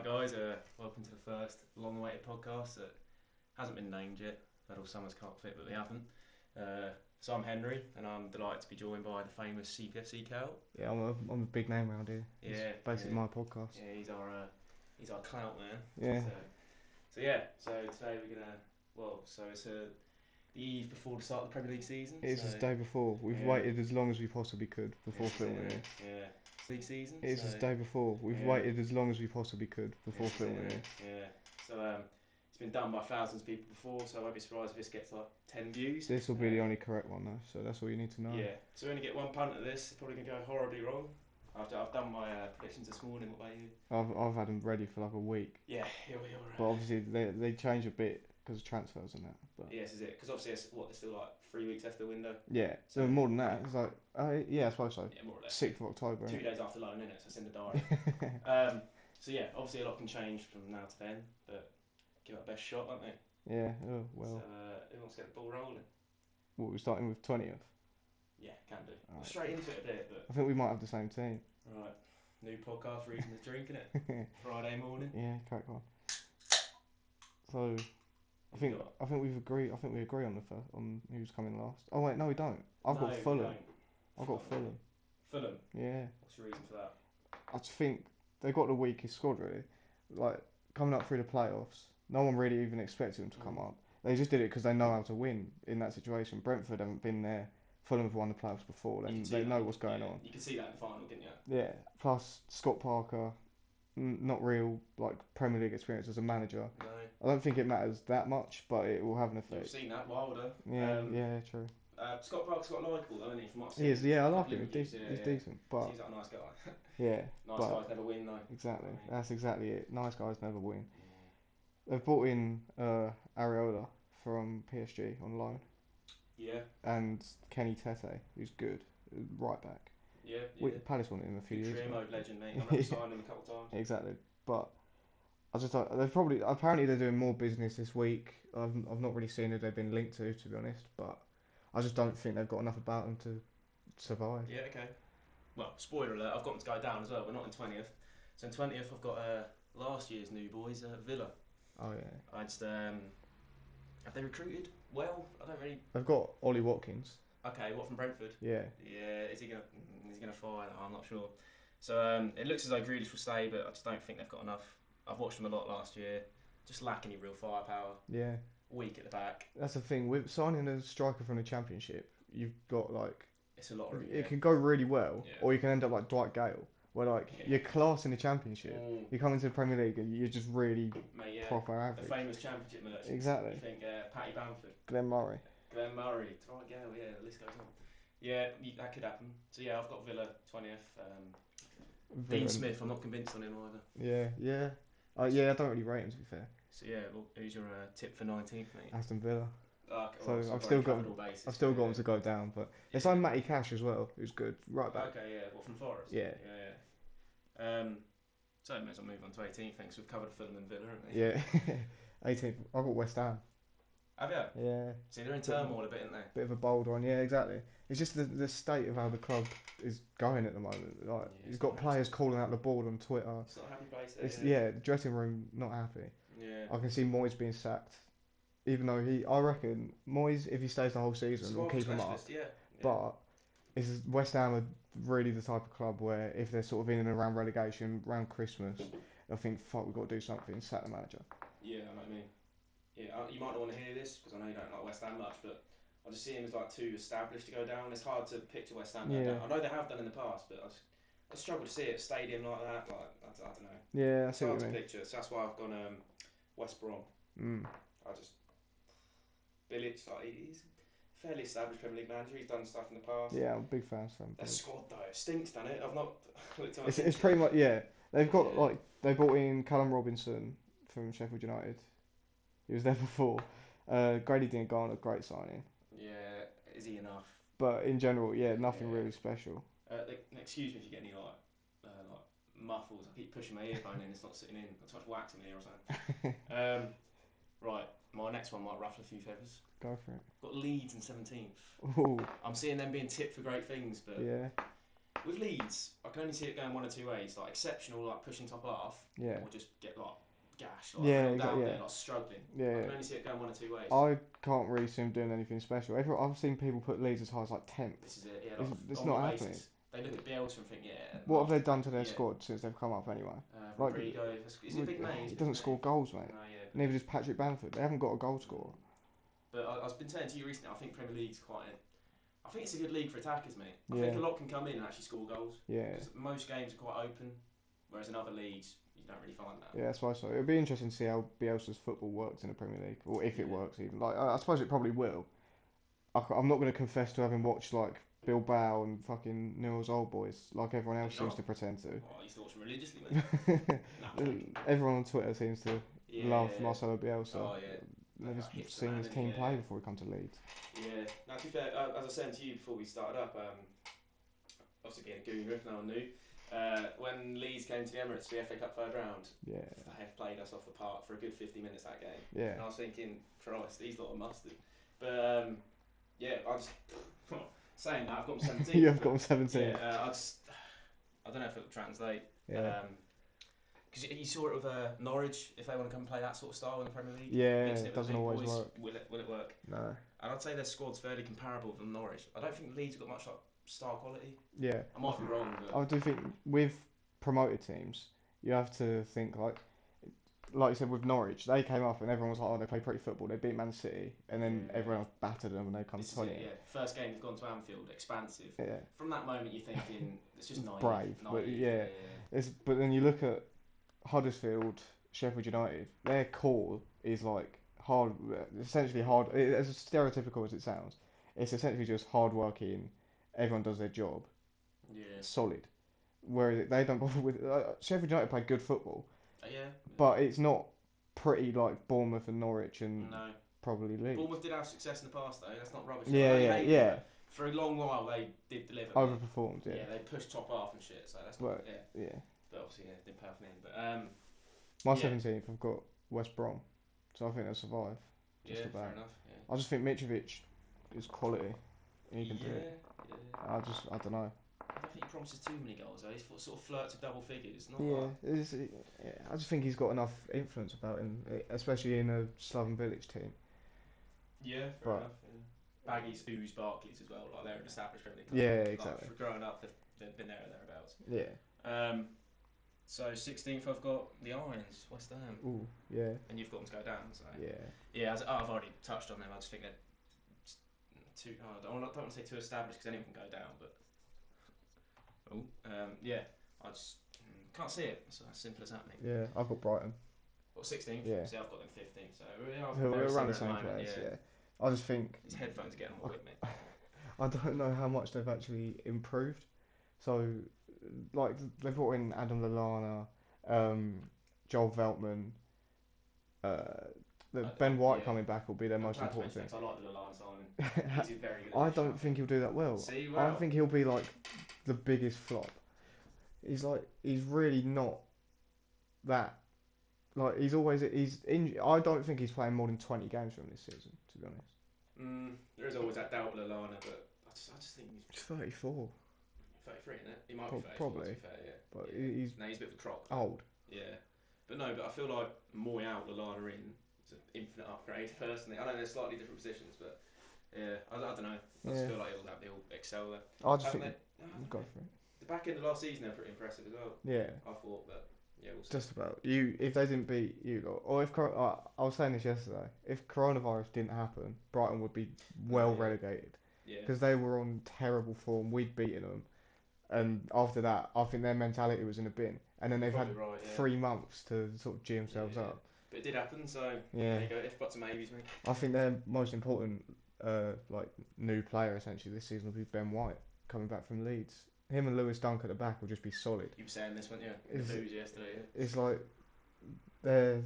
Right, guys, welcome to the first long-awaited podcast that hasn't been named yet. That all summer's can't fit, but we haven't. So I'm Henry, and I'm delighted to be joined by the famous CPFC Cal. Yeah, I'm a big name around here. It's Yeah, basically my podcast. yeah, he's our clout man. Yeah. So today we're gonna it's the eve before the start of the Premier League season. It is So the day before. We've yeah, waited as long as we possibly could before filming it. Yeah, league season. It is So the day before. We've yeah, waited as long as we possibly could before filming it. Yeah. So it's been done by thousands of people before, so I won't be surprised if this gets like 10 views. This will be the only correct one though, so that's all you need to know. Yeah. So we only get one punt at this. It's probably gonna go horribly wrong. I've done my predictions this morning. What about you? I've had them ready for like a week, Yeah, but obviously they change a bit because of transfers and that. But yeah, this is it. Because obviously, there's still like 3 weeks after the window. yeah, So more than that. It's like yeah, I suppose so. yeah, more or less. 6th of October. 2 days after loan, innit? So it's in the diary. So yeah, obviously a lot can change from now to then, but give it our best shot, won't we? Yeah. Oh So well. who wants to get the ball rolling? What we're starting with 20th. Yeah, can do. We're Right. straight into it a bit, but I think we might have the same team. right. New podcast, reason to drink, innit? Friday morning. Yeah, crack on. So I Who we think got? I think we've agreed. I think we agree on on who's coming last. Oh wait, no, we don't. I've No, got we Fulham. don't. I've got Fulham. Fulham. Yeah, What's your reason for that? I just think they got the weakest squad really. Like coming up through the playoffs, no one really even expected them to come up. They just did it because they know how to win in that situation. Brentford haven't been there. Fulham have won the playoffs before. They know what's going on. You could see that in the final, didn't you? Yeah. Plus Scott Parker, not real like Premier League experience as a manager. No. I don't think it matters that much, but it will have an You've effect. seen that, Wilder. Yeah, true. Scott Parker's quite likeable, though, isn't he? From what I've He seen. is, yeah, I A like couple of him. interviews, He's decent, but seems like a nice guy. yeah, Nice but guys never win, though. exactly, I mean, that's exactly it. Nice guys never win. yeah. They've brought in Areola from PSG on loan, Yeah, and Kenny Tete, who's good, right back. yeah. Palace wanted him a few Good years trio ago. mode legend, mate. I remember signing him a couple of times. Exactly, but I just thought they've probably apparently they're doing more business this week. I've not really seen who they've been linked to be honest, but I just don't think they've got enough about them to survive. Yeah, okay. Well, spoiler alert, I've got them to go down as well. We're not in 20th. So in 20th, I've got last year's new boys, Villa. Oh yeah, I just, have they recruited well? I don't really. they've got Ollie Watkins. Okay, what from Brentford? Yeah, Yeah, is he gonna fire? No, I'm not sure. So it looks as though Grealish will stay, but I just don't think they've got enough. I've watched them a lot last year. Just lack any real firepower. yeah. Weak at the back. That's the thing with signing a striker from the Championship. You've got like It's a lottery. it Yeah. can go really well, Yeah. or you can end up like Dwight Gale, where like Yeah. you're class in the Championship. Mm. You come into the Premier League and you're just really Mate, yeah. proper The average. famous Championship merchants. Exactly. You think Paddy Bamford, Glenn Murray. Glenn Murray, Dwight Gale. Yeah, the list goes on. Yeah, that could happen. So yeah, I've got Villa 20th. Dean Villa. Smith, I'm not convinced on him either. Yeah, yeah. Yeah, I don't really rate him to be fair. So yeah, well, who's your tip for 19th, mate? Aston Villa. So I've still got all bases. I've still got him to go down, but they signed Matty Cash as well, who's good, right back. Okay, yeah. What from Forest? Yeah. Yeah. So I may as well move on to 18th. Thanks. We've covered Fulham and Villa, haven't we? Yeah. 18th. I've got West Ham. Have you? Yeah. See, they're in turmoil a bit, aren't they? Bit of a bold one, yeah, exactly. It's just the state of how the club is going at the moment. Like Yeah, you've got players calling out the board on Twitter. It's not a happy place there. It's yeah, the dressing room not happy. Yeah. I can see Moyes being sacked, even though I reckon Moyes, if he stays the whole season, will keep him up. Yeah. But is West Ham are really the type of club where if they're sort of in and around relegation, around Christmas, they'll think, fuck, we've got to do something, sack the manager. Yeah, I know what I mean. Yeah, you might not want to hear this because I know you don't like West Ham much, but I just see him as like too established to go down. It's hard to picture West Ham going down. I know they have done in the past, but I struggle to see it. A stadium like that, like I don't know. Yeah, I It's see hard what to you mean. picture. So that's why I've gone West Brom. Mm. I just Bilic, like he's a fairly established Premier League manager. He's done stuff in the past. Yeah, I'm a big fan of them. Their squad though it stinks, doesn't it? I've not looked at It's pretty much yeah. They've got like they brought in Callum Robinson from Sheffield United. He was there before. Grady Diangana, great signing. Yeah, is he enough? But in general, yeah, nothing really special. Excuse me if you get any like muffles. I keep pushing my earphone in. It's not sitting in. Got too much wax in my ear or something. Right, my next one might ruffle a few feathers. Go for it. Got Leeds in 17th. Ooh. I'm seeing them being tipped for great things, but Yeah. with Leeds, I can only see it going one or two ways. Like exceptional, like pushing top half, Yeah. or just get like gash, like Yeah, real exactly. down Yeah, there, like struggling. I yeah. can only see it going one or two ways. I can't really see him doing anything special. I've seen people put Leeds as high as like 10th. This is it. Yeah, It's on not what happening. basis? They look at Bielsa and think, yeah, What have they after done to their yeah, squad since they've come up anyway? Like, Rodrigo. Is he a big name? He's he a big doesn't score name. goals, mate. No, yeah, but Neither does Patrick Bamford. They haven't got a goal scorer. mm, but I've been saying to you recently. I think Premier League's quite. I think it's a good league for attackers, mate. I think Yeah, a lot can come in and actually score goals yeah, because most games are quite open, whereas in other leagues you don't really find that. yeah. That's why. So it'll be interesting to see how Bielsa's football works in the Premier League, or if it Yeah, works even. Like, I suppose it probably will. I'm not going to confess to having watched like Bilbao and fucking Newell's Old Boys, like everyone have else you seems not? to pretend Oh, I used to watch them religiously, mate. to. No, I'm joking. Everyone on Twitter seems to Yeah, love yeah, yeah. Marcelo Bielsa. Oh yeah, Never hipster seen man, his isn't he? team play Yeah, before he come to Leeds. yeah. Now, to be fair, as I was saying to you before we started up, obviously being a gooner if no one knew, when Leeds came to the Emirates for the FA Cup third round, Yeah, they played us off the park for a good 50 minutes that game. yeah. And I was thinking, Christ, these lot are mustard. But yeah, I just saying that I've got them You 17th, have got but him 17th. yeah, I don't know if it'll translate. Yeah. Because you saw it with Norwich, if they want to come play that sort of style in the Premier League, Yeah, mixing it it with the doesn't big always boys, work. will it work? No. And I'd say their squad's fairly comparable with Norwich. I don't think Leeds have got much like star quality. Yeah. I might be wrong, but I do think with promoted teams, you have to think like you said with Norwich, they came up and everyone was like, oh, they play pretty football. They beat Man City, and then yeah, everyone else battered them when they come this is it. 20th. Yeah, first game they've gone to Anfield, expansive. Yeah, From that moment, you're thinking it's just brave, but naive. yeah, Yeah, but then you look at Huddersfield, Sheffield United, their core is like hard, essentially hard. As stereotypical as it sounds, it's essentially just hard working. Everyone does their job, yeah, solid. Whereas they don't bother with Sheffield United play good football, yeah. but it's not pretty like Bournemouth and Norwich and No, probably Leeds. Bournemouth did have success in the past though. That's not rubbish. I Yeah, know you yeah, hate them, yeah. but for a long while they did deliver. But Overperformed, yeah. yeah, they pushed top half and shit. So that's not But yeah. yeah, But obviously yeah, didn't pay off in the end. But my yeah, 17th, I've got West Brom, so I think they'll survive. Just yeah, fair about. enough. Yeah, I just think Mitrovic is quality. He can do it. yeah, yeah. I don't know. I don't think he promises too many goals though. He's sort of flirts with double figures. Not Yeah, like yeah, I just think he's got enough influence about him, especially in a Southern Village team. yeah, fair But enough. Yeah. Baggies, Ooze, Barclays as well. Like they're an established Premier League club. yeah, Like exactly. for growing up, they've been there or thereabouts. Yeah. So 16th, I've got the Irons, West Ham, Ooh, yeah, and you've got them to go down. So yeah. yeah, I've already touched on them. I just think they're too. Oh, don't want to say too established because anyone can go down. But yeah, I just can't see it. It's as simple as that, mate. Yeah, I've got Brighton. Well, 16th. Yeah, See, I've got them 15th. So we are we're very around similar the at the same moment. place. Yeah, Yeah, I just think these headphones are getting on my whip, mate. I don't know how much they've actually improved. So, like, they brought in Adam Lallana, um, Joel Veltman. Uh, the Ben White Yeah, coming back will be their I'm most glad to important mention thing. that 'cause I like the Lallana signing. He's a very good I addition, don't I think think. he'll do that well. See, I well, think he'll be like the biggest flop. He's really not that. Like he's in. I don't think he's playing more than 20 games from this season. To be honest, there is always that doubt with Lallana, but I just think he's he's 34, 33, isn't it? He might be 34, to probably, be fair, yeah. but Yeah. he's No, he's a bit of a crock, but old. yeah. But no, but I feel like Moy out, Lallana in is an infinite upgrade, personally. I know they're slightly different positions, but yeah, I don't know. I just Yeah, feel like he'll excel there. I just Haven't think they? I don't go know. for it. The back end of last season, they're pretty impressive as well, Yeah, I thought, but yeah, we'll see. just about. You if they didn't beat you lot, or if I was saying this yesterday, if coronavirus didn't happen, Brighton would be No, well yeah. relegated Yeah. because they were on terrible form. We'd beaten them, and after that, I think their mentality was in a bin. And then You're they've had probably right, yeah. 3 months to sort of G themselves Yeah. up. But it did happen, so Yeah, there you go. If buts and maybes, mate. I think their most important like new player essentially this season will be Ben White coming back from Leeds. Him and Lewis Dunk at the back will just be solid. You were saying this, weren't you? In the It's, booze yesterday, yeah. it's like their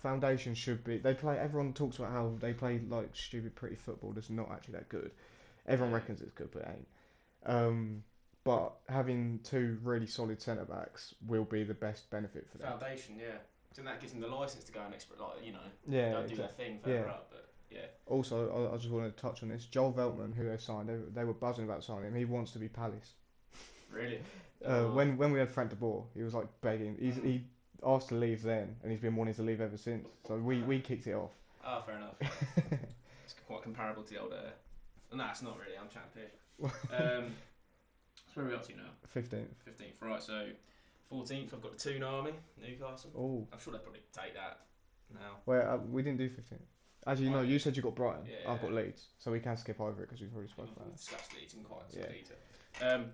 foundation should be. They play. Everyone talks about how they play like stupid, pretty football that's not actually that good. Everyone No. reckons it's good, but it ain't. But having two really solid centre backs will be the best benefit for them. Foundation, yeah. So that gives them the license to go and like Yeah, go do their exactly. thing Yeah. further up. But yeah, Also, I just want to touch on this. Joel Veltman, who they signed, they were buzzing about signing him. He wants to be Palace. Really? Oh. When we had Frank de Boer, he was like begging. Mm. He asked to leave then, and he's been wanting to leave ever since. So we kicked it off. Oh, fair enough. Yeah, it's quite comparable to the old. No, it's not really. I'm chatting pish. Um, so where are we up to now? 15th. 15th, right? So 14th, I've got the Toon Army, Newcastle. Oh, I'm sure they'll probably take that now. where we didn't do 15th. Actually, Oh, no, yeah, you said you got Brighton. I've got yeah. Leeds, so we can skip over it because we've already Yeah, spoken about we've discussed Leeds in quite it. some detail.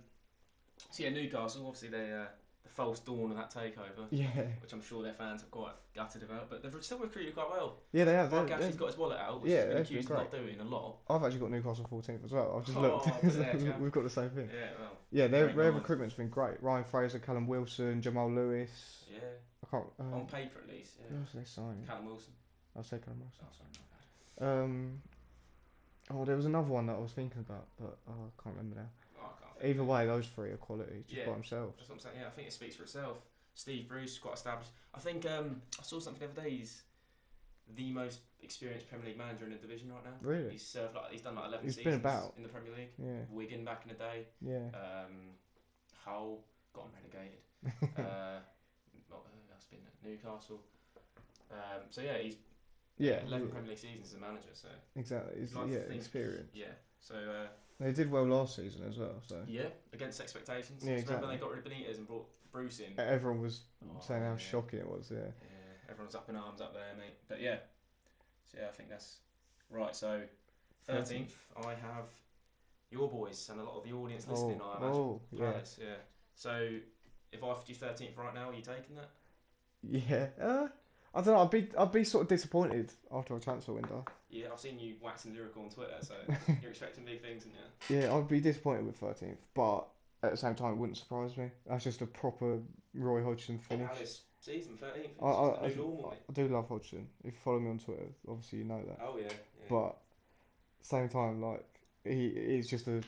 So yeah, Newcastle, obviously the false dawn of that takeover, Yeah, yeah, which I'm sure their fans are quite gutted about, but they've still recruited quite well. yeah. They have. Mike Ashley's got his wallet out, which he's Yeah, been they've been accused of great. not doing a lot. I've actually got Newcastle 14th as well. I've just looked. Oh, but there, champ. We've got the same thing. Yeah, well, Yeah, great their mind. recruitment's been great. Ryan Fraser, Callum Wilson, Jamal Lewis. Yeah, I can't. on paper at least. Who Yeah, else are they signing? Callum Wilson. I'll say Callum Oh, sorry, my bad. Wilson. Oh, there was another one that I was thinking about, but I can't remember now. Oh, I can't think of Either it. way, those three are quality just Yeah, by themselves. that's what I'm saying. Yeah, I think it speaks for itself. Steve Bruce, quite established. I think I saw something the other day. He's the most experienced Premier League manager in the division right now. Really, He's done like 11 he's been seasons about. in the Premier League. Yeah, Wigan back in the day. yeah. Hull got him relegated. Not that's been at Newcastle. So yeah, he's Yeah, 11 Premier League seasons as a manager. So exactly. It's, you'd like yeah, to think, experience. yeah. So They did well last season as well. So yeah, against expectations. yeah, Because remember exactly. they got rid of Benitez and brought Bruce in. Everyone was Oh saying how yeah, shocking it was. Yeah, yeah. Everyone's up in arms up there, mate. But yeah, so yeah, I think that's right. So 13th. 13th, I have your boys and a lot of the audience listening. Oh, I imagine oh, yeah, Palace. Yeah. So if I offered you 13th right now, are you taking that? yeah. I don't know. I'd be sort of disappointed after a transfer window. Yeah, I've seen you waxing lyrical on Twitter, so you're expecting big things, aren't you? Yeah, I'd be disappointed with 13th, but at the same time, it wouldn't surprise me. That's just a proper Roy Hodgson finish. Palace season 13th I, is I, the I, new normal, mate. I do love Hodgson. If you follow me on Twitter, obviously you know that. Oh yeah, But at the same time, like he's just a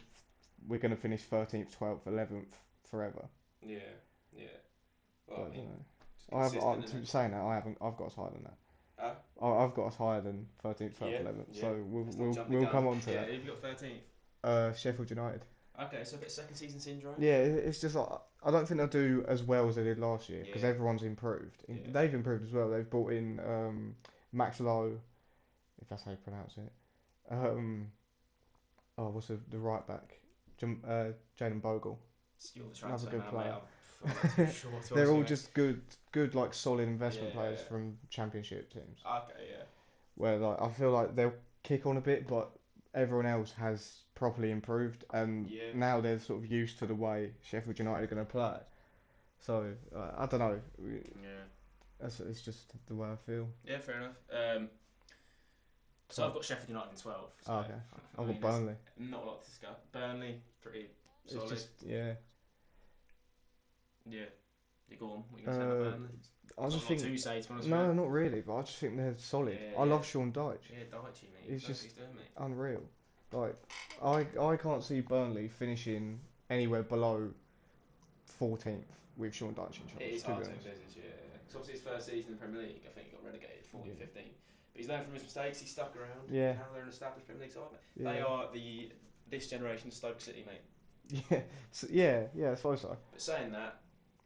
we're gonna finish 13th, 12th, 11th forever. yeah, yeah, yeah. Well, But I I don't mean, know. just consistent, isn't it? Saying that, I haven't. I've got us higher than that. Huh? I've got us higher than 13th, 12th, Yeah, 11th. yeah. So Let's not jump the we'll gun. come on to Yeah, that. who've you got 13th? Sheffield United. Okay, so a bit of second season syndrome. Yeah, it's just like I don't think they'll do as well as they did last year because Yeah, everyone's improved. yeah. They've improved as well. They've brought in Max Lowe, if that's how you pronounce it. Um, what's the right back? Jaden Bogle, You're the another transfer good man, mate. player. I'm not too sure to be They're honest all with just good like solid you, investment mate. players from Championship teams. Yeah. Okay, yeah. Where like I feel like they'll kick on a bit, but everyone else has properly improved, and Yeah, now they're sort of used to the way Sheffield United are going to play. So I don't know. yeah. It's just the way I feel. Yeah, fair enough. So So I've got Sheffield United in 12. So okay, I I've got mean, there's Burnley. not a lot to discuss. Burnley, pretty It's solid. just yeah. Yeah, you go on. What are you gonna say about Uh, Burnley? I Not just a lot think to say to be honest with you. no, not really, but I just think they're solid. Yeah, I yeah, love Sean Dyche. yeah. Daichi, mate. He's He knows what just he's doing, mate. unreal. Like I can't see Burnley finishing anywhere below 14th with Sean Dyche in It charge. is To be hard to honest. envisage, yeah. Because obviously his first season in the Premier League, I think he got relegated 14, Yeah. 15. But he's learned from his mistakes. He's stuck around, Yeah. and now they're an established Premier League side. They Yeah. are this generation's Stoke City, mate. Yeah. Yeah. I suppose so. But saying that,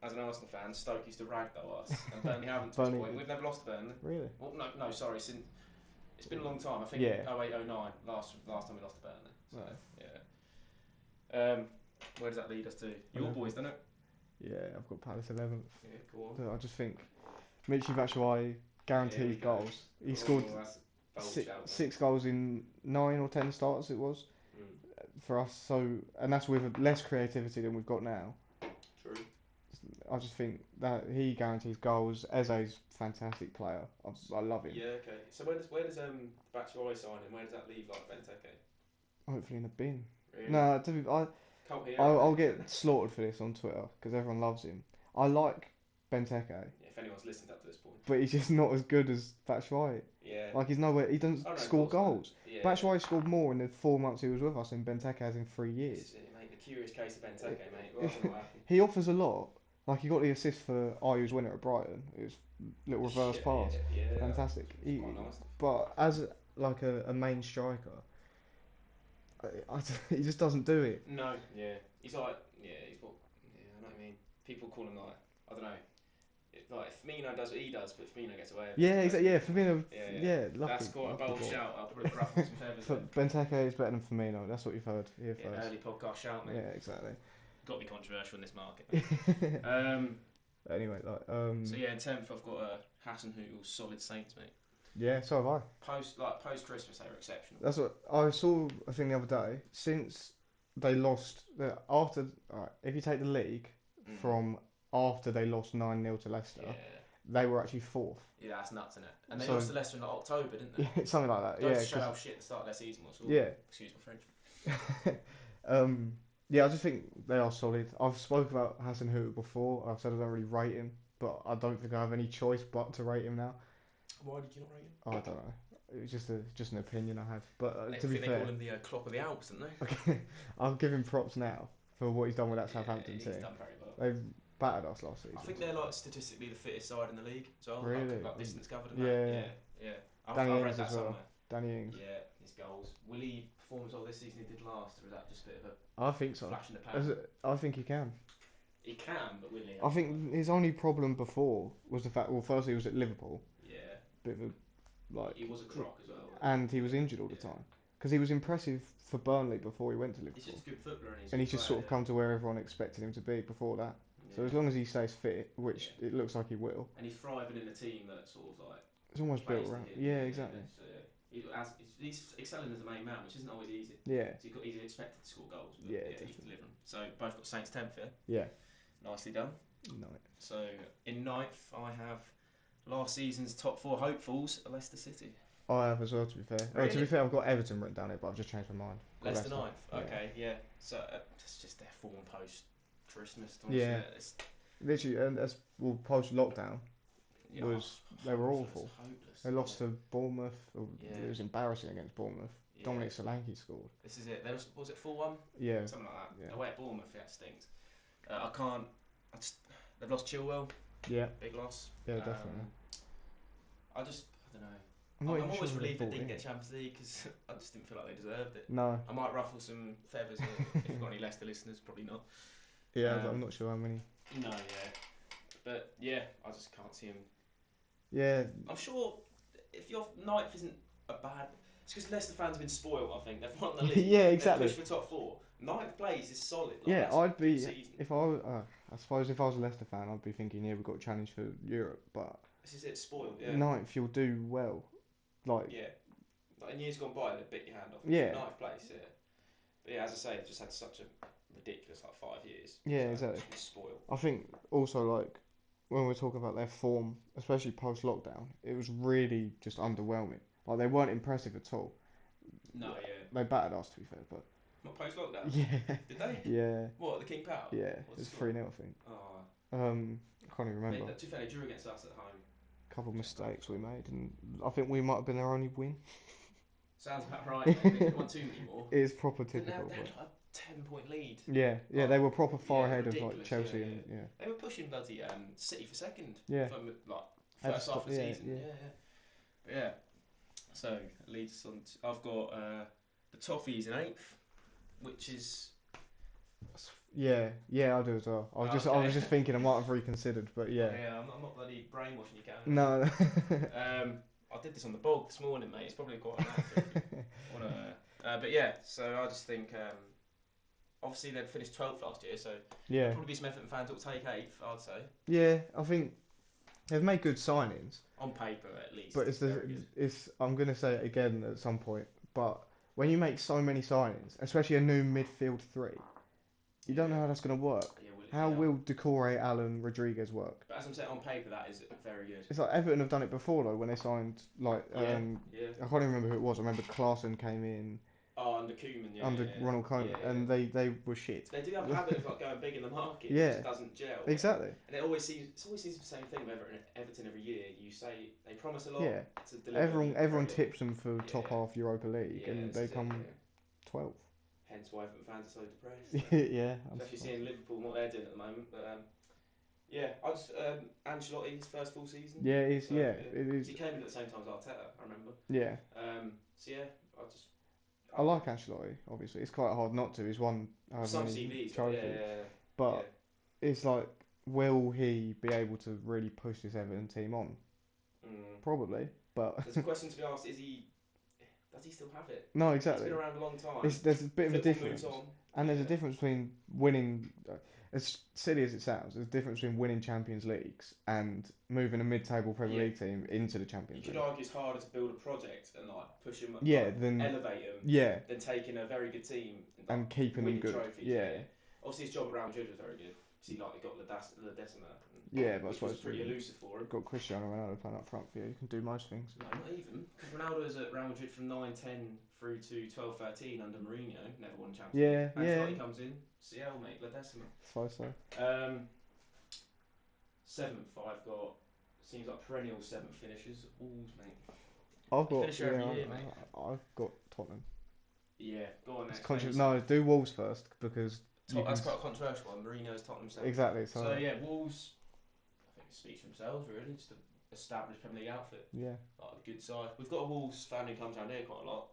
as an Arsenal fan, Stoke used to ragdoll us, and Burnley haven't to this Burnley. point. We've never lost to Burnley. Really. Well, no, sorry. Since it's been a long time. I think Yeah. 08, 09, last time we lost to Burnley. So Right. yeah. Where does that lead us to? Your 11th. boys, don't it? Yeah, I've got Palace 11th. Yeah, go on. I just think Michy Batshuayi Here we guaranteed go. goals. He scored Oh, that's a bold shout, mate. six goals in 9 or 10 starts. It was Mm, for us. So, and that's with less creativity than we've got now. true. I just think that he guarantees goals. Eze's fantastic player. I love him. Yeah, okay. So where does Batshuayi sign him? Where does that leave like Benteke? Hopefully in the bin. Really? No, Cult hero, I'll mate. get slaughtered for this on Twitter because everyone loves him. I like Benteke, Yeah, if anyone's listened up to this point. but he's just not as good as Batshuayi. Yeah. Like he's nowhere. He doesn't Oh no, of score course, man. goals. Yeah, yeah. Batshuayi scored more in the 4 months he was with us than Benteke has in 3 years. Mate, the curious case of Benteke, mate. Well, I don't know what happened. He offers a lot. Like he got the assist for Ayu's winner at Brighton. It was a little reverse Yeah, pass, yeah. fantastic. It's quite nice. But as like a main striker, he just doesn't do it. No, yeah. He's like, yeah, he's what people call him like, I don't know. Like if Firmino does what he does, but Firmino gets away with it. Yeah, That's exactly. what Yeah, people call him. Firmino. Yeah, yeah. Yeah, That's lucky, quite a lucky bold boy. shout. I'll probably ruffle some feathers there. Benteke is better than Firmino. That's what you've heard here Yeah, first. early podcast shout, mate. Yeah, exactly. Got to be controversial in this market, mate. Um, Anyway, like so yeah, in 10th I've got Hassan Hootle's solid Saints, mate. yeah, so have I. Post Christmas they were exceptional. That's what I saw a thing the other day. Since they lost after, alright, if you take the league Mm. from after they lost 9-0 to Leicester, Yeah. they were actually fourth. Yeah, that's nuts, isn't it? And they So lost to Leicester in like October, didn't they? yeah, something like that. Goes Yeah, to show because how shit the start of their season was. Ooh, yeah, excuse my French. um, yeah, I just think they are solid. I've spoke about Hassan Hooter before. I've said I don't really rate him, but I don't think I have any choice but to rate him now. Why did you not rate him? Oh, I don't know. It was just an opinion I have. But I to be think they call fair, him the Klopp of the Alps, don't they? okay, I'll give him props now for what he's done with that Southampton Yeah, he's team. done very well. They've battered us last I season. think they're like statistically the fittest side in the league as well. Really? Like distance covered and that. Yeah. Yeah, yeah. Danny I read Ings that as well. somewhere. Danny Ings. Yeah, his goals. Will he perform as well this season he did last, or is that just a bit of a I think so. flash in the pan? I think he can. He can, but will he? I think his only problem before was the fact. Well, firstly, he was at Liverpool, Yeah, bit of a he like, was a crock as well. and he was Yeah, injured all the yeah. time because he was impressive for Burnley before he went to He's Liverpool, just a good footballer and he's a and good he's just sort player. of come to where everyone expected him to be before that. So as Yeah, long as he stays fit, yeah, which yeah. it looks like he will, And he's thriving in a team that sort of like it's almost built plays to around. him. Yeah, Yeah, yeah, exactly. yeah. So he's excelling as the main man, which isn't always easy. Yeah, So he's expected to score goals, but yeah, yeah, he's definitely. delivering. So both got Saints 10th, yeah. Yeah, Nicely done. no, So in ninth, I have last season's top four hopefuls, Leicester City. I have as well. To be fair, to be Really? fair, I've got Everton written down here, but I've just changed my mind. Got Leicester Leicester. ninth. Yeah, Okay, yeah. So it's just their form post Christmas, honestly. yeah. Literally, and as well, post lockdown Oh, was they were hopeless, awful. hopeless. They lost to Bournemouth. Yeah, It was embarrassing against Bournemouth. yeah. Dominic Solanke scored. This is it. They was it 4-1? Yeah, Something like yeah, that. Away at Bournemouth, yeah, it stinks. I can't. I just, they've lost Chilwell, yeah, big loss. yeah, definitely. I don't know. I'm not I'm even sure always who they relieved they brought didn't in. get Champions League because I just didn't feel like they deserved it. No, I might ruffle some feathers if you've got any Leicester listeners, probably not. yeah, I'm not sure how many. No, yeah, but yeah, I just can't see him. Yeah, I'm sure if your ninth isn't a bad, it's because Leicester fans have been spoiled. I think they've won the league, yeah, they've exactly. pushed for top four. Ninth place is solid. Like Yeah, that's a I'd good be season. if I was. I suppose if I was a Leicester fan, I'd be thinking, yeah, we've got a challenge for Europe, but This is it, spoiled. Yeah, ninth, you'll do well. Like, yeah. Like in years gone by, they bit your hand off. So yeah, ninth place, yeah. But yeah, as I say, they've just had such a ridiculous like 5 years. yeah, So exactly. just been spoiled. I think also like when we're talking about their form, especially post lockdown, it was really just underwhelming. Like they weren't impressive at all. No, yeah. They battered us to be fair, but Not post lockdown. yeah, Did they? yeah, What the King Power? yeah. It What's the was score? 3-0, I think. Oh, I can't even remember. to be fair, they drew against us at home. A couple of Which ain't great mistakes as we well. made, and I think we might have been our only win. Sounds about right, mate. They couldn't have won too many more. It's proper Didn't they typical, they had but like a 10 point lead. yeah, yeah, Like, they were proper far yeah, ahead of like ridiculous. Yeah, Chelsea yeah. and yeah, They were pushing bloody City for second. yeah. From like At the first half start, of the yeah, season. yeah, Yeah, yeah. But yeah. So leads on. I've got the Toffees in eighth, which is yeah, yeah. I do as well. I okay. was just thinking I might have reconsidered, but Oh yeah, yeah, I'm not bloody brainwashing you, Callum. no, I did this on the bog this morning, mate. It's probably quite inaccurate if you want to. But yeah, so I just think obviously they'd finished 12th last year, so there'll yeah, probably be some Everton fans that'll take 8th, I'd say. yeah. I think they've made good signings, On paper, at least, but it's very good. I'm gonna say it again at some point, but when you make so many signings, especially a new midfield three, you don't know Yeah, how that's gonna work. yeah, How will Decore, Allen, Rodriguez work? but as I'm saying, on paper, that is very good. It's like Everton have done it before though when they signed like Yeah, yeah. I can't even remember who it was. I remember Klaassen came in Oh, under Koeman, yeah, under Ronald yeah, Koeman yeah, and yeah. they were shit. They do have a habit of like going big in the market, and it Yeah, just doesn't gel. exactly. And it always seems the same thing with Everton every year. You say they promise a lot Yeah, to deliver very everyone little. tips them for top Yeah, half Europa League yeah, and this they is it. come Yeah, 12th. hence why Everton fans are so depressed. Yeah, Especially seeing Liverpool and what they're doing at the moment. But yeah, I just Ancelotti his first full season. yeah, it's So yeah, yeah, it because is. he came in at the same time as Arteta, I remember. Yeah, So yeah, I just I like Ancelotti. Obviously, it's quite hard not to. He's won however some many CVs, but yeah, trophies, yeah, yeah. but it's like will he be able to really push this Everton team on? Mm. Probably, but There's a question to be asked: Is he? Does he still have it? no, He's been exactly. around a long time. There's a bit of a Football moves difference, on. and there's a Yeah, difference between winning. As silly as it sounds, there's a difference between winning Champions Leagues and moving a mid-table Premier yeah. League team into the You Champions could League. argue it's harder to build a project and like push him, Yeah, like then elevate him, yeah, than taking a very good team and like and keeping them winning good. trophies. Yeah, Yeah. Obviously, his job at Real Madrid was very good because he like got La Decima, yeah, but I which was suppose pretty elusive for him. you've got Cristiano Ronaldo playing up front for you. You can do most things. No, not even. Because Ronaldo was at Real Madrid from 9-10 through to 12-13 under Mourinho. Never won Champions League. Yeah, yeah. Ancelotti comes in. CL, mate. La Decima. Suppose so. Um, seventh, I've got... Seems like perennial seventh finishers. Wolves, mate. I've They got finish yeah, every year, mate. I've got Tottenham. Yeah, go on, It's explain no, yourself. do Wolves first because you can That's quite a controversial one. Mourinho's Tottenham seventh. exactly. So, So yeah, Wolves, I think it speaks for themselves, really. Just an established Premier League outfit. yeah, Like a good side. We've got a Wolves fan who comes around here quite a lot,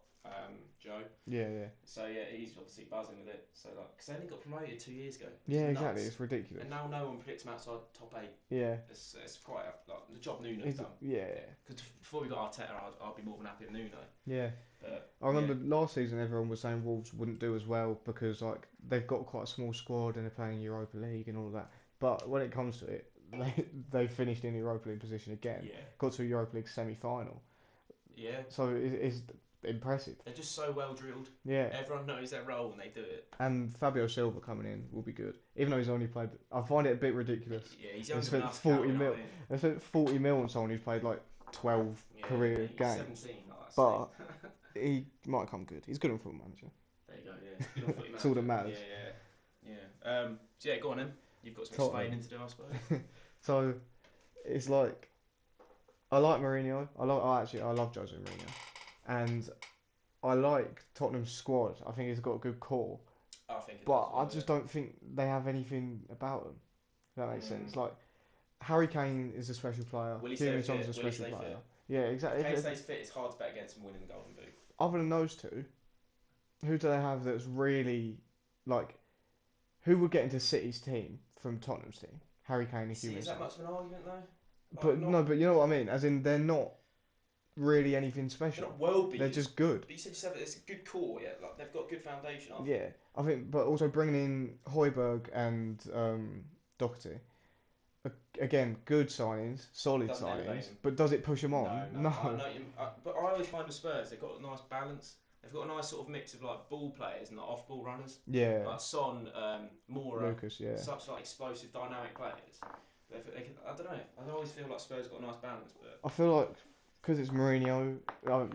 Joe. yeah, yeah, So yeah, he's obviously buzzing with it. So like, because they only got promoted 2 years ago. It's yeah, exactly. nuts. It's ridiculous. And now no one predicts them outside top eight. Yeah, It's quite like the job Nuno's done. yeah, Because before we got Arteta, I'd be more than happy with Nuno. yeah. But I yeah, remember last season everyone was saying Wolves wouldn't do as well because like they've got quite a small squad and they're playing Europa League and all of that. But when it comes to it, they finished in the Europa League position again. yeah, Got to a Europa League semi-final. yeah. So it's impressive. They're just so well drilled. Yeah. Everyone knows their role and they do it. And Fabio Silva coming in will be good, even though he's only played. I find it a bit ridiculous. Yeah, he's They younger than spent us, 40 counting mil. on him. They spent 40 mil on someone who's played like 12 Yeah, career mate. He's games, 17. Like that's but sick. he might come good. He's good on Football Manager. There you go. Yeah, good on footy It's all that manager. matters. Yeah, yeah, yeah. So yeah, go on then. You've got some Tottenham. explaining to do, I suppose. So it's like I like Mourinho. I love Jose Mourinho, and I like Tottenham's squad. I think he's got a good core, I think it does but as I well. just don't think they have anything about them. If that makes Yeah. sense. Like Harry Kane is a special player. Will he stay Heung-min Son's a fit? Will he special stay player. fit? Yeah, If exactly. Kane stays fit, it's hard to bet against him winning the Golden Boot. Other than those two, who do they have that's really like who would get into City's team from Tottenham's team? Harry Kane and See, Heung-min is that Son. much of an argument though? Like, But no, not but you know what I mean. As in, they're not really anything they're special. not world They're beaters. just good. But you said it's a good core, yeah. Like they've got a good foundation, I think. Yeah, I think. But also bringing in Højbjerg and Doherty. Again, good signings, solid Doesn't elevate signings. them. But does it push them No, on? no. No. I know you, but I always find the Spurs they've got a nice balance. They've got a nice sort of mix of like ball players and like off-ball runners. Yeah, Like Son, Mora, Lucas. Yeah. such like explosive, dynamic players. I don't know. I always feel like Spurs got a nice balance, but I feel like because it's Mourinho,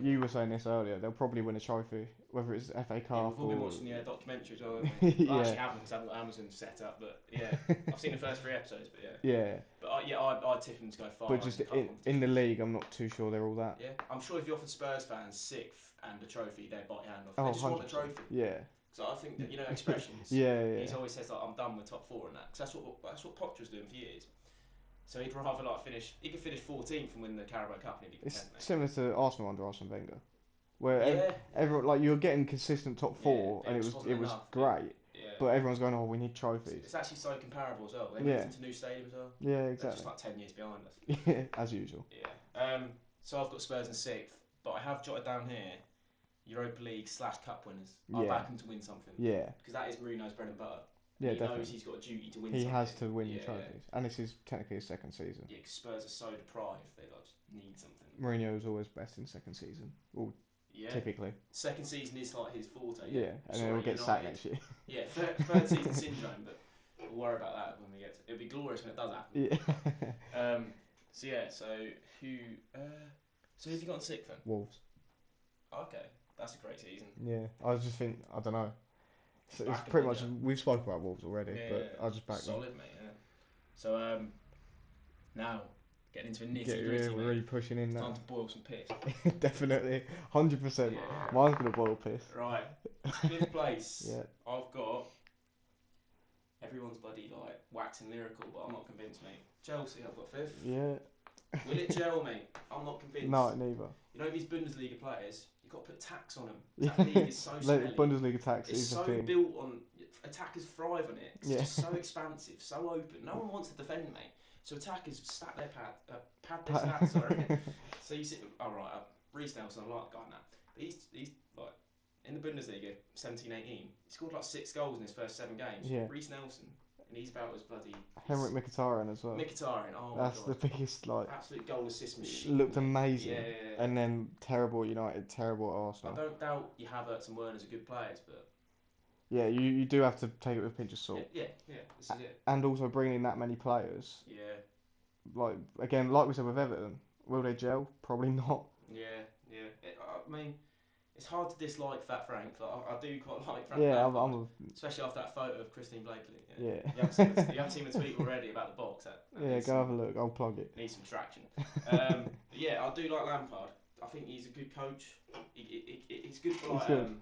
you were saying this earlier, they'll probably win a trophy, whether it's FA yeah, Cup we've all been or watching the documentary as well, haven't we? Well, I yeah, actually haven't because I haven't got Amazon set up, but yeah, I've seen the first 3 episodes, but yeah. yeah. But I'd tip them to go But far in just the cup in the competitions. league, I'm not too sure they're all that. Yeah, I'm sure if you offered Spurs fans sixth and a trophy, they'd bite your hand off. Oh, They just want the 100%. trophy. Yeah. So I think that expressions. Yeah, yeah. He's always says like I'm done with top four and that. Because that's what Poch was doing for years. So he'd rather like finish. He could finish 14th and win the Carabao Cup and he'd be It's content, mate. similar to Arsenal under Arsene Wenger, where Yeah, yeah, everyone like you're getting consistent top yeah. four, and It just wasn't it was enough. great, Yeah. but everyone's going, oh, we need trophies. It's actually so comparable as well. They moved Yeah, into new stadium as well. yeah, They're just exactly. like 10 years behind us. Yeah, as usual. Yeah. So I've got Spurs in sixth, but I have jotted down here Europa League / Cup winners. I Yeah, back them to win something yeah, because that is Mourinho's bread and butter, and yeah, he knows definitely. he's got a duty to win He has something. to win the Yeah, yeah. trophies, and this is technically his second season. Yeah, 'cause Spurs are so deprived, they like just need something. Mourinho is always best in second season, well, Yeah. typically. Second season is like his forte. Yeah. Yeah, We and then saw he'll it at get sacked United. next year. Yeah, third season syndrome, but we'll worry about that when we get to. It'll be glorious when it does happen. Yeah. So yeah, who? So who have you got in sixth then? Wolves. Okay, that's a great season. Yeah, I just think I don't know. Just It's back 'em, pretty didn't much you? we've spoken about Wolves already, Yeah, but I just back them. solid, mate. Yeah. So now getting into a Get nitty yeah, gritty, we're mate. really pushing in It's now. time to boil some piss. Definitely, 100%. Yeah. Mine's gonna boil piss. Right. Fifth place. Yeah, I've got. Everyone's bloody like waxing lyrical, but I'm not convinced, mate. Chelsea, I've got fifth. yeah. Will it gel, mate? I'm not convinced. No, neither. You know these Bundesliga players, you've got to put tax on them. Yeah, That league is so smelly. Bundesliga tax It's is a so thing. built on attackers thrive on it because it's Yeah. just so expansive, so open. No one wants to defend, mate. So attackers stat their pad their stats. Sorry. So you see, all right, Reece Nelson, I like the guy now, but he's like in the Bundesliga 17-18. He scored like 6 goals in his first 7 games. Yeah. Reece Nelson, and he's about as bloody. Henrik He's Mkhitaryan as well. Mkhitaryan. Oh my That's the god, biggest, like, absolute goal assist machine, looked mate. Yeah, amazing. yeah, yeah. And then terrible at United, terrible at I Arsenal. don't doubt you Havertz and Werner's are good players, but Yeah, you do have to take it with a pinch of yeah, salt. yeah, yeah. This is it. And also bringing in that many players, Yeah, like, again, like we said with Everton, will they gel? Probably not. yeah, yeah. I mean, it's hard to dislike Fat Frank. Like, I do quite like Frank Yeah, Lampard, I'm especially after that photo of Christine Blakely. Yeah. yeah. You haven't seen the tweet already about the box. That Yeah, needs go some have a look. I'll plug it. needs some traction. But yeah, I do like Lampard. I think he's a good coach. He's good for He's like. good.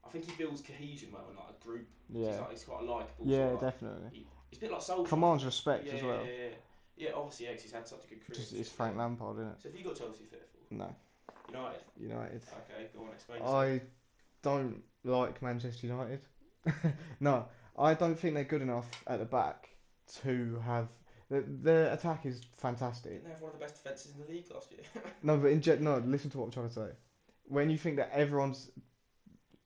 I think he builds cohesion well in like a group. Yeah, He's quite a likable sort yeah, of like. definitely. He's a bit like Solskjaer. Commands respect Yeah, as yeah, well. yeah, yeah. Yeah, obviously, yeah, 'cause he's had such a good career. Just And it's shit, yeah. Frank Lampard, isn't it? So if you got Chelsea fit for No, United, United. okay, go on, explain yourself. I don't like Manchester United. No, I don't think they're good enough at the back to have. Their attack is fantastic. Didn't they have one of the best defences in the league last year? No, but no, listen to what I'm trying to say. When you think that everyone's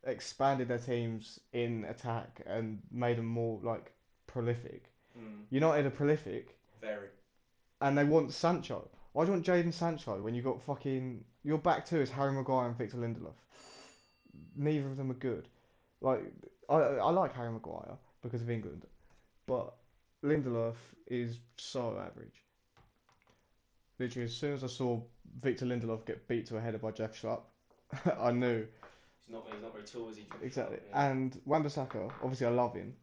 expanded their teams in attack and made them more like prolific, Hmm. United are prolific, Very. and they want Sancho. Why do you want Jadon Sancho when you got fucking your back two is Harry Maguire and Victor Lindelof? Neither of them are good. Like I like Harry Maguire because of England, but Lindelof is so average. Literally, as soon as I saw Victor Lindelof get beat to a header by Jeff Schlupp, I knew He's not very tall, is he? Jeff exactly. Sharp. Yeah. And Wan-Bissaka, obviously, I love him,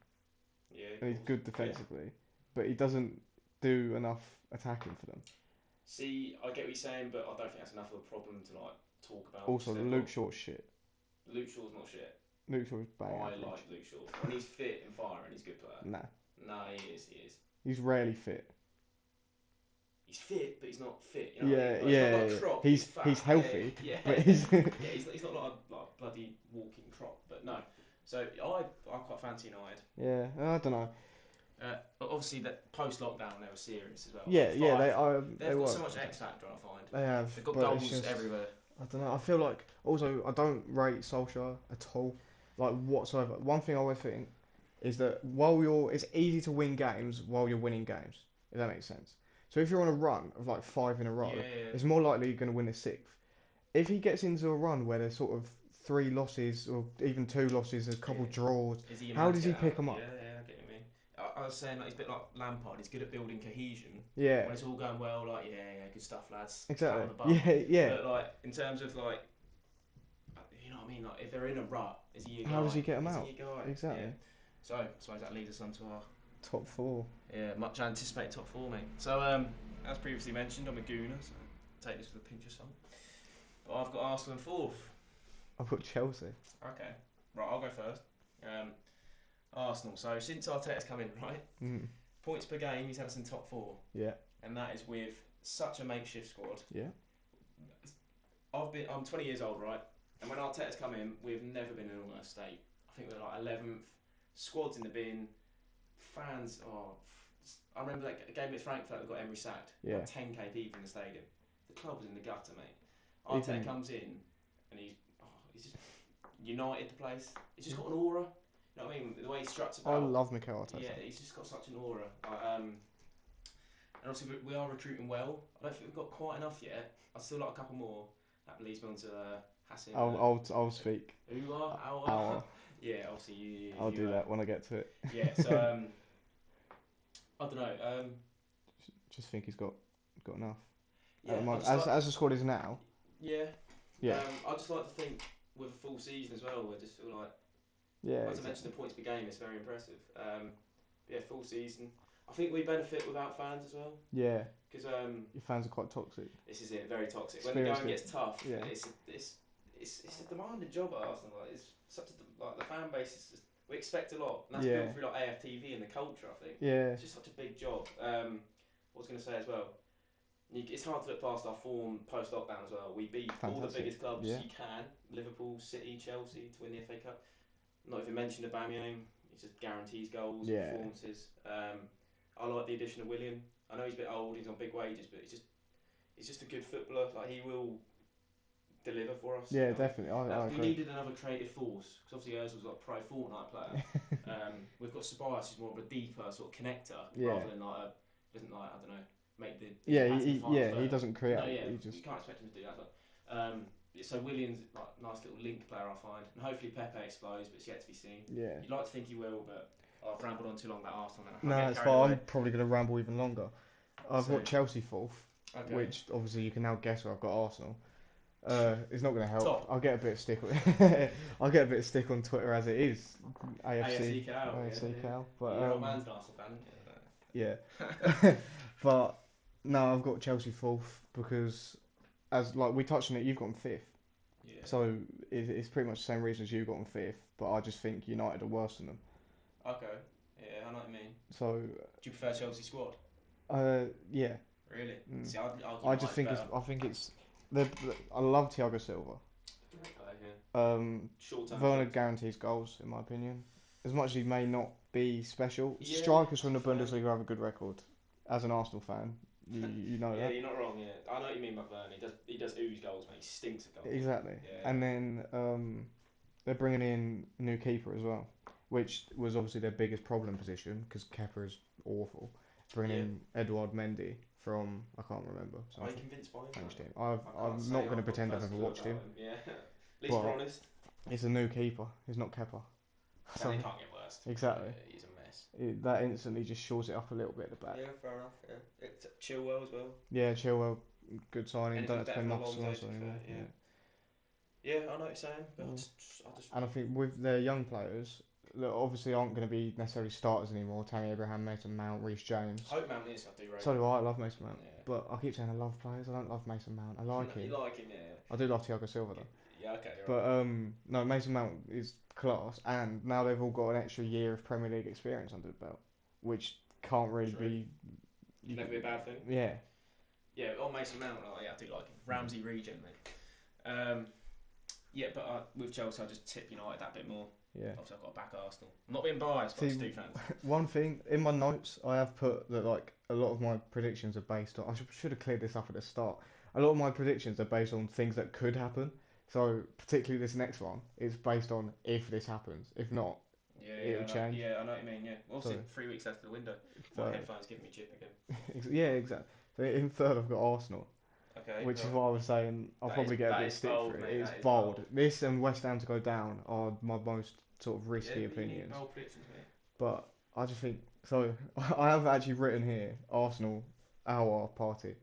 Yeah, of and he's course. good Yeah. defensively, but he doesn't do enough attacking for them. See, I get what you're saying, but I don't think that's enough of a problem to like talk about Also, because they've Luke got Shaw's shit. Luke Shaw's not shit. Luke Shaw's bang I average. like Luke Shaw when he's fit and firing. He's a good player. Nah, No, he is. He is. he's rarely fit. He's fit, but he's not fit. You know what I Yeah, mean? Like, he's not yeah, like yeah. Croc. He's He's fat. Yeah, healthy, yeah, but yeah. he's Yeah, he's not like a bloody walking Croc. But no. So I quite fancy United. yeah. I don't know. But obviously, that post lockdown they were serious as well. Yeah, yeah. They They've got were so much X fantastic. factor. I find They have, they've got but it's goals just everywhere. I don't know. I feel like also I don't rate Solskjaer at all, like whatsoever. One thing I always think is that it's easy to win games while you're winning games. If that makes sense. So if you're on a run of like five in a Yeah, row, yeah. it's more likely you're going to win the sixth. If he gets into a run where there's sort of three losses or even two losses, a couple Yeah. draws, Is he a how man to does he get pick out? them Yeah, up? yeah, I get what you mean. I was saying like he's a bit like Lampard. He's good at building cohesion Yeah, when it's all going well. Like yeah, good stuff, lads. Pat exactly. on the bum. Yeah, yeah. But like in terms of like, you know what I mean? Like if they're in a rut, is he your How does guy? he get them Is he out? your guy? Yeah. Exactly. So I suppose that leads us on to our Top four. much anticipated top four, mate. So as previously mentioned, I'm a gooner, so take this with a pinch of salt. But I've got Arsenal in fourth. I've got Chelsea. Okay, right, I'll go first. Um, Arsenal. So since Arteta's come in, right, Mm. points per game, he's had us in top four, Yeah, and that is with such a makeshift squad. yeah. I'm 20 years old, right, and when Arteta's come in, we've never been in a worse state. I think we're like 11th, squads in the bin, fans. Oh, I remember that game at Frankfurt that got Emery sacked. Yeah. Like 10k people in the stadium. The club was in the gutter, mate. Arteta Even comes in, and he's just united the place. He's just got an aura. You know what I mean? The way he struts I about. love Mikel Yeah, Arteta. he's just got such an aura. And obviously we are recruiting well. I don't think we've got quite enough yet. I'd still like a couple more. That leads me on to Hassan. I'll speak. Uwa, Our. yeah, obviously I'll you do that when I get to it. yeah. So I don't know. Just think he's got enough at Yeah, the I moment. just like As the squad is now. yeah. Yeah. I just like to think with a full season as well. I just feel Yeah. like I mentioned, the points per game is very impressive. Yeah, full season. I think we benefit without fans as well Yeah. because Your fans are quite toxic. this is it, very toxic. When the Experienced going it. gets tough, Yeah. it's a demanding job at Arsenal. Like, it's such like the fan base is just, we expect a lot, and that's Yeah. built through like AFTV and the culture. I think Yeah. it's just such a big job. What was I going to say as well? It's hard to look past our form post lockdown as well. We beat all the Fantastic. biggest clubs Yeah. you can: Liverpool, City, Chelsea to win the FA Cup. Not even mentioned Aubameyang. He just guarantees goals and Yeah, performances. I like the addition of Willian. I know he's a bit old, he's on big wages, but he's just a good footballer. Like he will deliver for us. You yeah, know, definitely. I we agree. needed another creative force because obviously Özil's like a pro Fortnite player. We've got Ceballos who's more of a deeper sort of connector Yeah, rather than like doesn't like I don't know make the yeah, impact in the final he third. doesn't No, create. yeah, He we just can't expect him to do that. But so Williams like nice little link player I find, and hopefully Pepe explodes, but it's yet to be seen. yeah. You'd like to think he will, but I've rambled on too long about Arsenal now. I'm No, getting it's carried fine. away. I'm probably going to ramble even longer. I've So got Chelsea fourth, okay, which obviously you can now guess where I've got Arsenal. It's not going to help. top I'll get a bit of stick. I'll get a bit of stick on Twitter as it is AFC AFC Cal, yeah, AFC yeah. Cal, Well, but your old man's an Arsenal fan, yeah. isn't he? But no, I've got Chelsea fourth because as like we touched on it, you've got them fifth. Yeah. So it's pretty much the same reason as you got them fifth, but I just think United are worse than them. Okay. Yeah, I know what you mean. So Do you prefer Chelsea squad? yeah. Really? Mm. See, I'd argue I just United's think better. I think it's the I love Thiago Silva. Okay, yeah. Um, Short-term Werner fix. guarantees goals, in my opinion. As much as he may not be special, Yeah, strikers to from be the fair. Bundesliga have a good record. As an Arsenal fan, you know Yeah, that you're not wrong. Yeah, I know what you mean by Werner. He does ooze goals, mate. He stinks of goals. exactly. Yeah, And then they're bringing in a new keeper as well, which was obviously their biggest problem position because Kepa is awful. yeah. Bringing Yeah. in Eduard Mendy from I can't remember Are some you convinced by him French though? team. I can't I'm say not going to I've got pretend I've first ever clue watched about him, him. Yeah. At least we're but honest. it's a new keeper. He's not Kepa, And so it can't get worse. To be exactly. fair. He's a mess. That instantly just shores it up a little bit at the back. Yeah, fair enough. Yeah. It's Chilwell as well. Yeah, Chilwell, good signing. Don't Anything have to better pay than Marcus Alonso, Alonso to be fair. anymore. Yeah. Yeah. Yeah, I know what you're saying, but Mm. I just And I think with their young players, that obviously aren't going to be necessarily starters anymore. Tammy Abraham, Mason Mount, Reece James. hope Mount is. I do rate So him. do I. I love Mason Mount. Yeah. But I keep saying I love players. I don't love Mason Mount. I No, like you him. like him, yeah. I do love Thiago Silva though. Yeah, okay, you're But right. no, Mason Mount is class, and now they've all got an extra year of Premier League experience under the belt, which can't really True. be. Can never be a bad thing. Yeah, Yeah, on Mason Mount, oh, yeah, I do like him. Ramsey regen, mate. Yeah, but with Chelsea, I just tip United that bit more. yeah. Obviously, I've got to back Arsenal. I'm not being biased, but I See, just do fancy them. one thing in my notes, I have put that like a lot of my predictions are based on. I should have cleared this up at the start. A lot of my predictions are based on things that could happen. So particularly this next one is based on if this happens. If not, Yeah, it'll change. I know what you mean. Yeah, well, So obviously 3 weeks left of the window. My third, headphones giving me chip again. yeah, exactly. So in third, I've got Arsenal, Okay, which is right. what I was saying. I'll probably get a That bit of is stick for bold, it. mate. It's That is bold. bold. This and West Ham to go down are my most sort of Yeah, risky but you need opinions. bold predictions, mate. But I just think so. I have actually written here Arsenal our party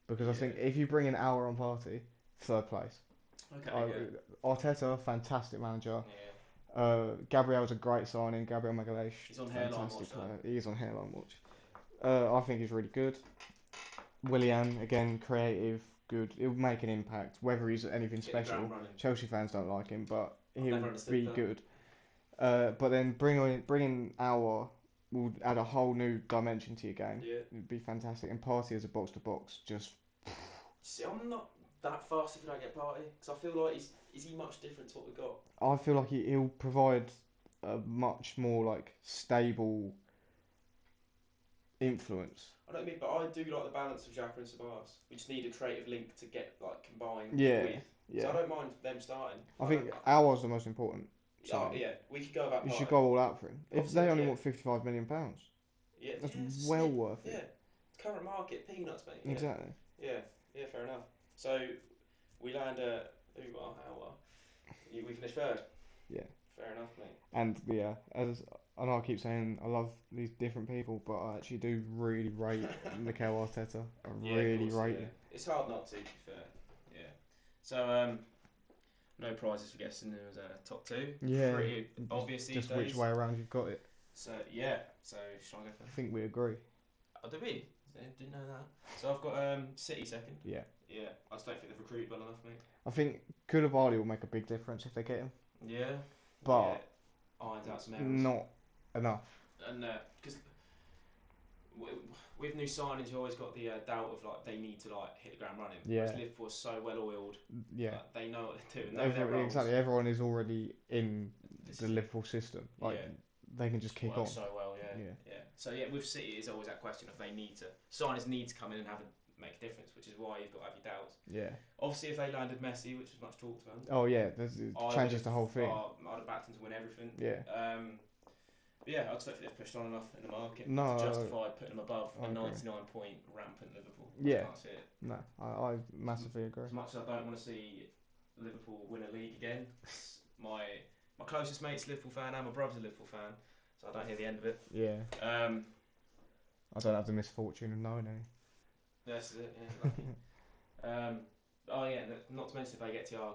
because I think Yeah. if you bring in our on party, third place. Okay. I, Yeah. Arteta, fantastic manager. Yeah. Gabriel's a great signing. Gabriel Magalhaes, He's on hairline fantastic watch though. player. He is on hairline watch. I think he's really good. Willian, again, creative, good. He'll make an impact. Whether he's anything Hit the ground special, running. Chelsea fans don't like him, but I've never he'll understood be that. good. But then bringing our will add a whole new dimension to your game. Yeah. It'd be fantastic. And Party as a box to box, just See, I'm not that fast if I don't get Party because I feel like is he much different to what we've got? I feel like he'll provide a much more like stable influence. I don't mean, but I do like the balance of Xhaka and Sabas. We just need a creative link to get like combined Yeah, with. So I yeah. don't mind them starting. I think ours the most important signing. Yeah, we could go about You should Party. go all out for him. But If obviously, they only yeah, want £55 million, yeah, that's yeah, well snip. worth Yeah, it. current market peanuts, mate. Yeah, Exactly. yeah, yeah. Fair enough. So we land at our. We finished third. Yeah. Fair enough, mate. And yeah, as I know I keep saying I love these different people, but I actually do really rate Mikel Arteta. I Yeah, of really course. rate Yeah, him. it's hard not to be fair. Yeah. So no prizes for guessing. There was a top two. Yeah, Pretty obvious these just which days. way around you've got it. So yeah. So shall I go I first? think we agree. Oh, did we? Didn't know that. So I've got City second. Yeah. Yeah. I just don't think they've recruited well enough, mate. I think Koulibaly will make a big difference if they get him, Yeah. Yeah. but Irons out some errors. not enough. And because with new signings, you always got the doubt of like they need to like hit the ground running. Whereas Yeah, Liverpool are so well oiled, yeah. like, they know what they're doing, know their roles. Exactly. Everyone is already in This the is it. Liverpool system. Like Yeah. they can just kick Works on. so well, yeah, Yeah, yeah. So yeah, with City, it's always that question of they need to signers need to come in and make a difference, which is why you've got to have your doubts. yeah. Obviously, if they landed Messi, which was much talked about, Oh yeah, it I would changes have the whole thing. I'd have backed them to win everything. Yeah. But yeah, I just don't think they've pushed on enough in the market to No, justify putting them above I a agree. 99-point rampant Liverpool. I just Yeah. can't see it. No, I massively agree. As much as I don't want to see Liverpool win a league again, my closest mate's a Liverpool fan and my brother's a Liverpool fan, so I don't hear the end of it. Yeah. Um, I don't have the misfortune of knowing any. this is it. Yeah, lucky. Um, oh yeah, not to mention if they get Thiago,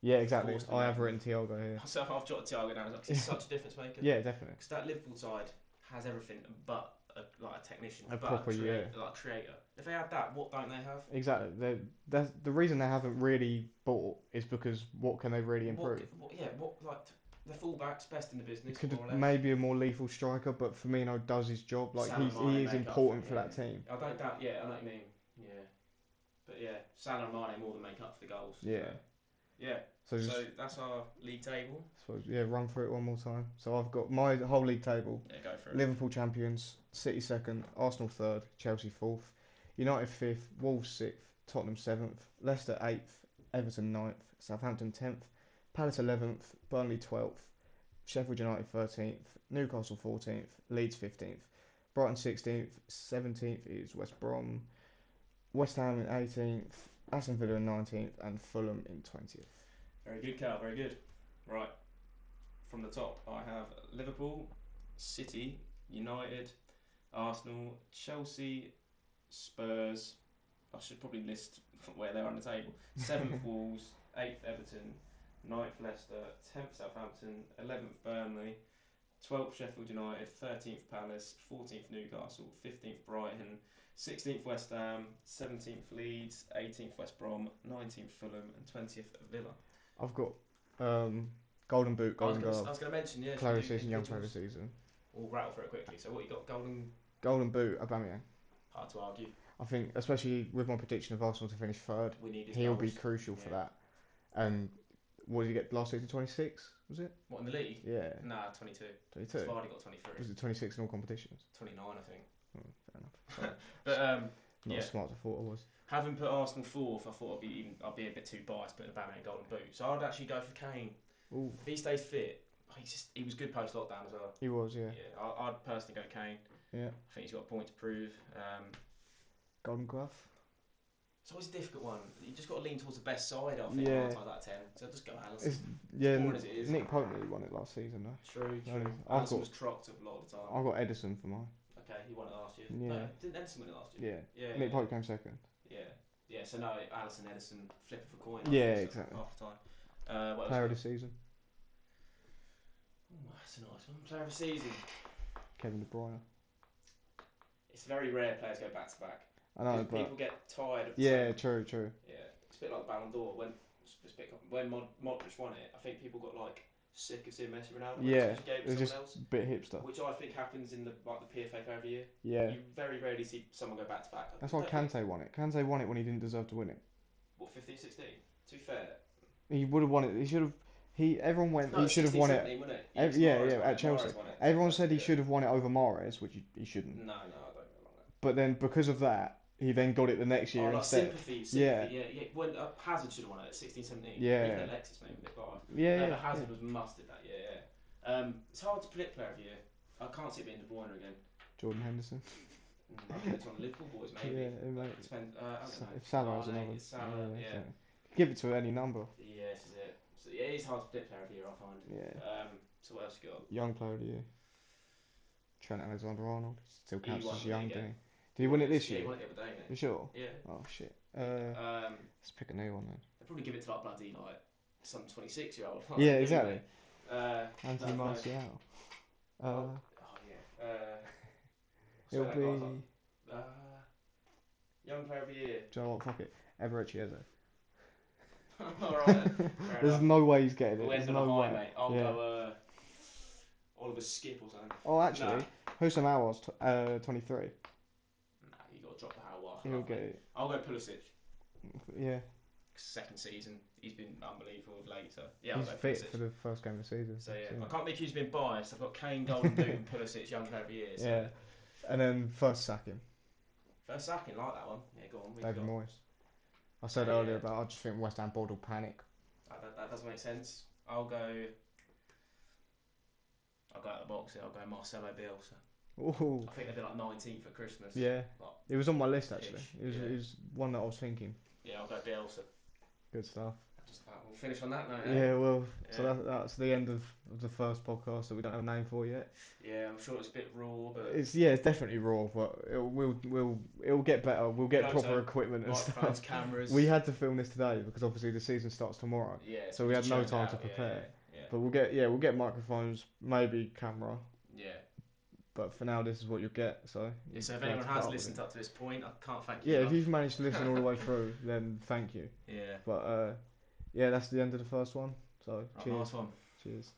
Yeah, they're exactly. forced to I make have a written move. Thiago here. So I've jotted Thiago down because he's such a difference maker. Yeah, definitely. Because that Liverpool side has everything but like a technician, A but proper, yeah. like a creator. If they had that, what don't they have? Exactly. That's the reason they haven't really bought is because what can they really improve? What like the fullback's best in the It business, could more or less. maybe a more lethal striker, but Firmino does his job. Like Salah and he Mane is make up for it. important for that team. Yeah, I don't doubt. Yeah, I know what you mean. Yeah, but yeah, Salah and Mane more than make up for the goals. So Yeah. yeah, So so just that's our league table. suppose yeah, run through it one more time. So I've got my whole league table. Yeah, go for it. Liverpool champions, City second, Arsenal third, Chelsea fourth, United fifth, Wolves sixth, Tottenham seventh, Leicester eighth, Everton ninth, Southampton 10th, Palace 11th, Burnley 12th, Sheffield United 13th, Newcastle 14th, Leeds 15th, Brighton 16th, 17th is West Brom, West Ham in 18th, Aston Villa in 19th, and Fulham in 20th. Very good, Cal. Very good. Right, from the top, I have Liverpool, City, United, Arsenal, Chelsea, Spurs. I should probably list where they're on the table. 7th Wolves, 8th Everton, 9th Leicester, 10th Southampton, 11th Burnley, 12th Sheffield United, 13th Palace, 14th Newcastle, 15th Brighton, 16th West Ham, 17th Leeds, 18th West Brom, 19th Fulham, and 20th Villa. I've got Golden Boot, Golden Glove, I was going to mention, yeah, should Player we of do the Season, Young Player of individuals? the Season. We'll rattle through it quickly. So what you got? Golden, Golden Boot, Aubameyang. hard to argue. I think, especially with my prediction of Arsenal to finish third, We need his he'll be goals. crucial for Yeah. that. And what did he get last season? 26, was it? What, in the league? Yeah. Nah, 22. 22. Vardy got 23. Was it 26 in all competitions? 29, I think. Oh, fair enough. But Not yeah, as smart as I thought I was. having put Arsenal fourth, I thought I'd be a bit too biased putting Aubameyang Golden Boot. So I'd actually go for Kane. Ooh. If he stays fit, he was good post lockdown as well. He was, yeah. Yeah, I'd personally go Kane. Yeah. I think he's got a point to prove. Golden Glove. It's always a difficult one. You just got to lean towards the best side. I think 9 times out of 10. So just go Alisson. Yeah, as boring as it is. Nick Pope nearly won it last season though. True. I've Alisson got was crocked a lot of the time. I've got Edison for mine. Okay, he won it last year. Yeah. No, didn't Edison win it last year? Yeah. Nick Pope came second. Yeah. So no, Alisson, Edison, flip of a coin. Yeah, exactly. Half the time. What Player else? of the season. Ooh, that's a nice one. Player of the season. Kevin De Bruyne. It's very rare players go back to back. I know, but people get tired of. Yeah, true. Yeah, it's a bit like the Ballon d'Or when Modric won it. I think people got like sick of seeing Messi, Ronaldo. Yeah, Just gave it it's to just someone else, a bit hipster. which I think happens in the PFA Player of the Year. Yeah, You very rarely see someone go back to back. that's why Kante won it. Kante won it when he didn't deserve to win it. What 15, 16? To be fair, He would have won it. He should have. Everyone went. no, He should have won 17, it. wasn't it? Yeah, Mahrez at Chelsea. Mahrez won it. Everyone said he should have won it over Mahrez, which he shouldn't. No, I don't go along that. But then because of that, he then got it the next year like instead. sympathy. Yeah. When Hazard should have won it at 16, 17. Yeah. Even Alexis maybe a bit biased. Yeah. But Hazard was mustard that year. Yeah. It's hard to predict Player of the Year. I can't see it being De Bruyne again. Jordan Henderson. I'll give it to one of the Liverpool boys, maybe. Yeah, it might. Depends. I don't know. If Salah has another. Yeah. Give it to any number. Yeah, this is it. So yeah, it's hard to predict Player of the Year, I find. Yeah. So what else you got? Young Player of the Year. Trent Alexander-Arnold. Still counts as young, didn't he? Did he win it this year? Yeah, he won it the other day, You sure? Yeah. Oh shit. Um, Let's pick a new one then. They'll probably give it to like bloody like some 26-year-old. Yeah, exactly. Anthony Martial. Oh yeah. It'll be. Young Player of the Year. Do you know what? Fuck it. Everett Chiesa. Alright then. There's no way he's getting it. We'll end There's on no a high, way. mate. I'll Yeah. go Oliver Skip or something. Oh, actually, Husam Awar's 23. Nah, you got to drop the Howard. He'll get it. I'll go Pulisic. Yeah. second season. He's been unbelievable of late. So yeah, I'll He's go fit for Pulisic. the first game of the season. So yeah, I can't be accused of being biased. I've got Kane, Golden Boot, and Pulisic young player of the year. So Yeah, and then first sacking, first sacking, like that one. Yeah, go on. We've David got. Moyes. I said earlier Yeah, about I just think West Ham board will panic. that does make sense. I'll go. I'll go out the box here. I'll go Marcelo Bielsa. Ooh, I think they'll be like 19th for Christmas. yeah, Like, it was on my list actually. ish. It was one that I was thinking. Yeah, I'll go Bielsa. Good stuff. Just about. We'll finish on that note, eh? Yeah, well, so Yeah. that's the end of the first podcast that we don't have a name for yet. Yeah, I'm sure it's a bit raw, but It's definitely raw, but it'll get better. We'll get hope proper so. equipment and Microphones, stuff. cameras. We had to film this today because obviously the season starts tomorrow, Yeah, so we just had no churned time to out. prepare. Yeah. But we'll get microphones, maybe camera. Yeah. But for now, this is what you'll get. So Yeah, so if you have anyone to put has up with listened it. up to this point, I can't thank you Yeah, if enough. you've managed to listen all the way through, then thank you. Yeah. But yeah, that's the end of the first one. So Right, cheers, nice one. cheers.